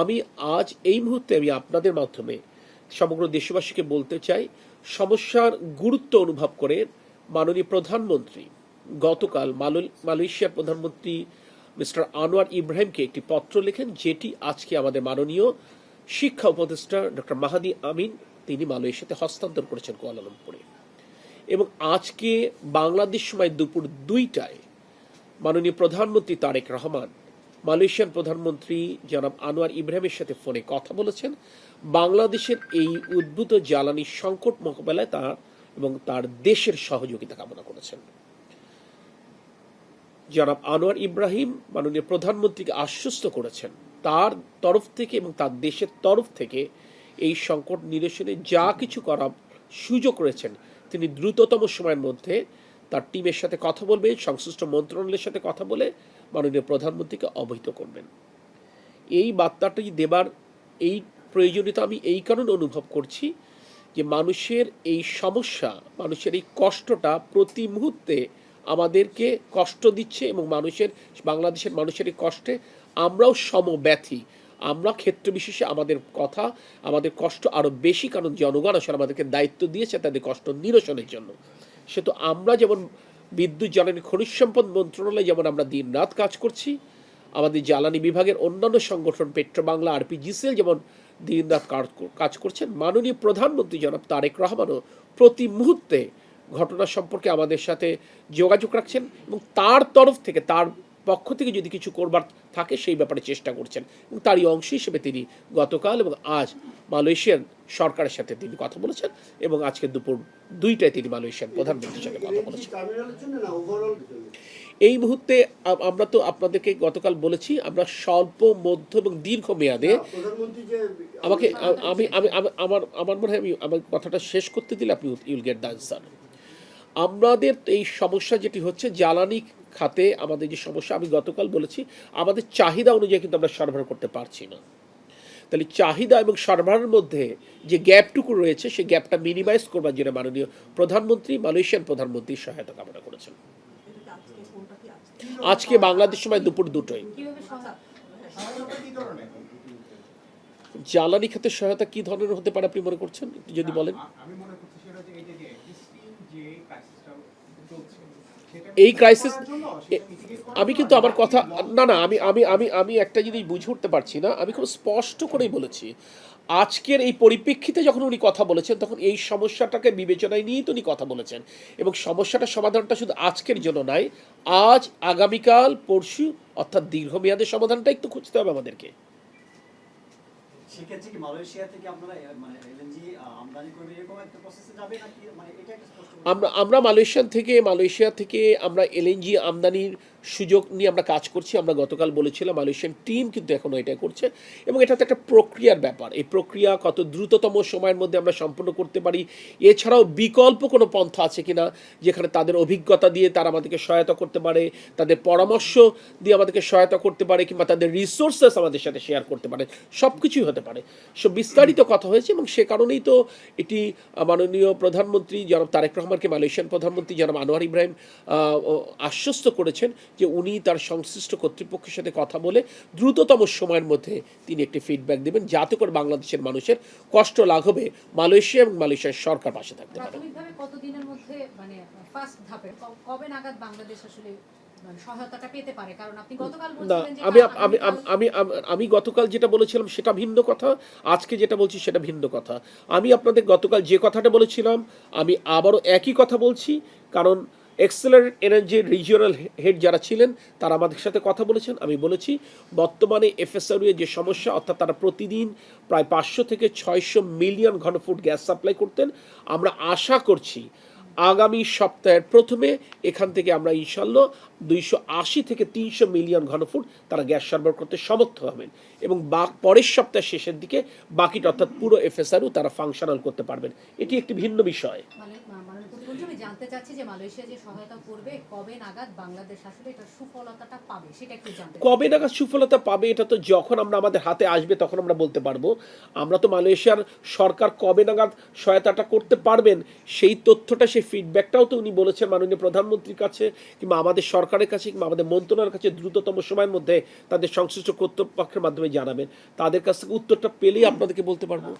আমি আজ এই মুহূর্তে আমি আপনাদের মাধ্যমে সমগ্র দেশবাসীকে বলতে চাই, সমস্যার গুরুত্ব অনুভব করে মাননীয় প্রধানমন্ত্রী গতকাল মালয়েশিয়ার প্রধানমন্ত্রী মিস্টার আনোয়ার ইব্রাহিমকে একটি পত্র লেখেন, যেটি আজকে আমাদের মাননীয় শিক্ষা উপদেষ্টা ডক্টর মাহাদি আমিন তিনি মালয়েশিয়াতে হস্তান্তর করেছেন কুয়ালালামপুরে। এবং আজকে বাংলাদেশ সময় দুপুর 2টায় মাননীয় প্রধানমন্ত্রী তারেক রহমান মালয়েশিয়ান প্রধানমন্ত্রী জনাব আনোয়ার ইব্রাহিমের সাথে ফোনে কথা বলেছেন। বাংলাদেশের এই উদ্ভূত জ্বালানি সংকট মোকাবেলায় তার এবং তার দেশের সহযোগিতা কামনা করেছেন। জনাব আনোয়ার ইব্রাহিম মাননীয় প্রধানমন্ত্রীকে আশ্বস্ত করেছেন তার তরফ থেকে এবং তার দেশের তরফ থেকে এই সংকট নিরসনে যা কিছু করার সুযোগ রয়েছেন তিনি দ্রুততম সময়ের মধ্যে তার টিমের সাথে কথা বলবেন, সংশ্লিষ্ট মন্ত্রণালয়ের সাথে কথা বলে মাননীয় প্রধানমন্ত্রীকে অবহিত করবেন। এই বার্তাটি দেবার এই প্রয়োজনীয়তা আমি এই কারণে অনুভব করছি যে মানুষের এই সমস্যা, মানুষের এই কষ্টটা প্রতি মুহূর্তে আমাদেরকে কষ্ট দিচ্ছে এবং বাংলাদেশের মানুষের এই কষ্টে আমরাও সমব্যথী। আমরা ক্ষেত্র বিশেষে আমাদের কষ্ট আরও বেশি, কারণ জনগণ আসলে আমাদেরকে দায়িত্ব দিয়েছে তাদের কষ্ট নিরসনের জন্য। সে তো আমরা যেমন বিদ্যুৎ জ্বালানি খনিজ সম্পদ মন্ত্রণালয়ে যেমন আমরা দিন রাত কাজ করছি, আমাদের জ্বালানি বিভাগের অন্যান্য সংগঠন পেট্রোবাংলা আরপিজিসিএল যেমন দিন রাত কাজ করছেন, মাননীয় প্রধানমন্ত্রী জনাব তারেক রহমানও প্রতি মুহূর্তে ঘটনা সম্পর্কে আমাদের সাথে যোগাযোগ রাখছেন এবং তার তরফ থেকে তার পক্ষ থেকে যদি কিছু করবার থাকে সেই ব্যাপারে চেষ্টা করছেন। এবং তারই অংশ হিসেবে তিনি গতকাল এবং আজ মালয়েশিয়ান সরকারের সাথে তিনি কথা বলেছেন এবং আজকে দুপুর 2টায় তিনি মালয়েশিয়ান প্রধানমন্ত্রীর সাথে কথা বলেছেন। এই মুহূর্তে আমরা তো আপনাদেরকে গতকাল বলেছি আমরা স্বল্প মধ্য এবং দীর্ঘ মেয়াদে আমাকে আমার মনে হয় আমার কথাটা শেষ করতে দিলে আপনি ইউল গেট দ্য আনসার। আমাদের এই সমস্যা যেটি হচ্ছে জ্বালানি খাতে আমাদের যে সমস্যা, আমি গতকাল বলেছি আমাদের চাহিদা অনুযায়ী কিন্তু আমরা সরবরাহ করতে পারছি না। তাহলে চাহিদা এবং সরবরাহের মধ্যে যে গ্যাপটুকু রয়েছে সেই গ্যাপটা মিনিমাইজ করবার জন্য মাননীয় প্রধানমন্ত্রী মালয়েশিয়ান প্রধানমন্ত্রীর সহায়তা কামনা করেছেন। আজকে বাংলাদেশ সময় দুপুর 2টায়। জ্বালানি খাতে সহায়তা কি ধরনের হতে পারে আপনি মনে করছেন, যদি বলেন? এই ক্রাইসিস আমি কিন্তু আমার কথা না আমি আমি আমি আমি একটা জিনিস বুঝে উঠতে পারছি না। আমি খুব স্পষ্ট করেই বলেছি আজকের এই পরিপ্রেক্ষিতে যখন উনি কথা বলেছেন তখন এই সমস্যাটাকে বিবেচনায় নিয়েই তো উনি কথা বলেছেন এবং সমস্যাটা সমাধানটা শুধু আজকের জন্য নয়, আজ আগামীকাল পরশু অর্থাৎ দীর্ঘমেয়াদের সমাধানটাই তো খুঁজতে হবে আমাদেরকে। সেক্ষেত্রে কি মালয়েশিয়া থেকে আপনারা মানে এলএনজি আমদানি করবে এরকম একটা প্রসেসে যাবে নাকি, মানে এটা একটা স্পষ্ট? আমরা মালয়েশিয়া থেকে আমরা এলএনজি আমদানির সুযোগ নিয়ে আমরা কাজ করছি। আমরা গতকাল বলেছিলাম মালয়েশিয়ান টিম কিন্তু এখনও এটা করছে এবং এটা তো একটা প্রক্রিয়ার ব্যাপার। এই প্রক্রিয়া কত দ্রুততম সময়ের মধ্যে আমরা সম্পন্ন করতে পারি, এছাড়াও বিকল্প কোনো পন্থা আছে কিনা যেখানে তাদের অভিজ্ঞতা দিয়ে তারা আমাদেরকে সহায়তা করতে পারে, তাদের পরামর্শ দিয়ে আমাদেরকে সহায়তা করতে পারে কিংবা তাদের রিসোর্সেস আমাদের সাথে শেয়ার করতে পারে, সব কিছুই হতে পারে। সব বিস্তারিত কথা হয়েছে এবং সে কারণেই তো এটি মাননীয় প্রধানমন্ত্রী জনাব তারেক রহমানকে মালয়েশিয়ান প্রধানমন্ত্রী জনাব আনোয়ার ইব্রাহিম আশ্বস্ত করেছেন যে উনি তার সংশ্লিষ্ট কর্তৃপক্ষের সাথে কথা বলে দ্রুততম সময়ের মধ্যে তিনি একটি ফিডব্যাক দেবেন যাতে করে বাংলাদেশের মানুষের কষ্ট লাঘবে মালয়েশিয়া এবং মালয়েশিয়ার সরকার পাশে থাকতে পারে। প্রাথমিকভাবে কতদিনের মধ্যে মানে ফার্স্ট ধাপে কবে নাগাদ বাংলাদেশ আসলে সহায়তাটা পেতে পারে? কারণ আপনি গতকাল বলছিলেন যে আমি গতকাল যেটা বলেছিলাম সেটা ভিন্ন কথা, আজকে যেটা বলছি সেটা ভিন্ন কথা। আমি আপনাদের গতকাল যে কথাটা বলেছিলাম আমি আবারও একই কথা বলছি, কারণ এক্সেলারেট এনার্জির রিজিওনাল হেড যারা ছিলেন তারা আমাদের সাথে কথা বলেছেন। আমি বলেছি বর্তমানে এফএসআরইউ এর যে সমস্যা, অর্থাৎ তারা প্রতিদিন প্রায় 500 থেকে 600 মিলিয়ন ঘনফুট গ্যাস সাপ্লাই করতেন। আমরা আশা করছি আগামী সপ্তাহের প্রথমে এখান থেকে আমরা ইনশাল্লাহ 280 থেকে 300 মিলিয়ন ঘনফুট তারা গ্যাস সরবরাহ করতে সমর্থ হবেন এবং পরের সপ্তাহের শেষের দিকে বাকিটা অর্থাৎ পুরো এফএসআরইউ তারা ফাংশনাল করতে পারবেন। এটি একটি ভিন্ন বিষয়। আমি জানতে চাচ্ছি যে মালয়েশিয়া যে সহায়তা করবে কবে নাগাদ বাংলাদেশ আসলে এটা সুফলতাটা পাবে সেটা একটু জানতে চাই। কবে নাগাদ সুফলতা পাবে এটা তো যখন আমরা আমাদের হাতে আসবে তখন আমরা বলতে পারবো। আমরা তো মালয়েশিয়ার সরকার কবে নাগাদ সহায়তাটা করতে পারবেন সেই তথ্যটা, সেই ফিডব্যাকটাও তো উনি বলেছেন মাননীয় প্রধানমন্ত্রীর কাছে কিংবা আমাদের সরকারের কাছে কিংবা আমাদের মন্ত্রণালয়ের কাছে দ্রুততম সময়ের মধ্যে তাদের সংশ্লিষ্ট কর্তৃপক্ষের মাধ্যমে জানাবেন। তাদের কাছ থেকে উত্তরটা পেলেই আপনাদেরকে বলতে পারবো।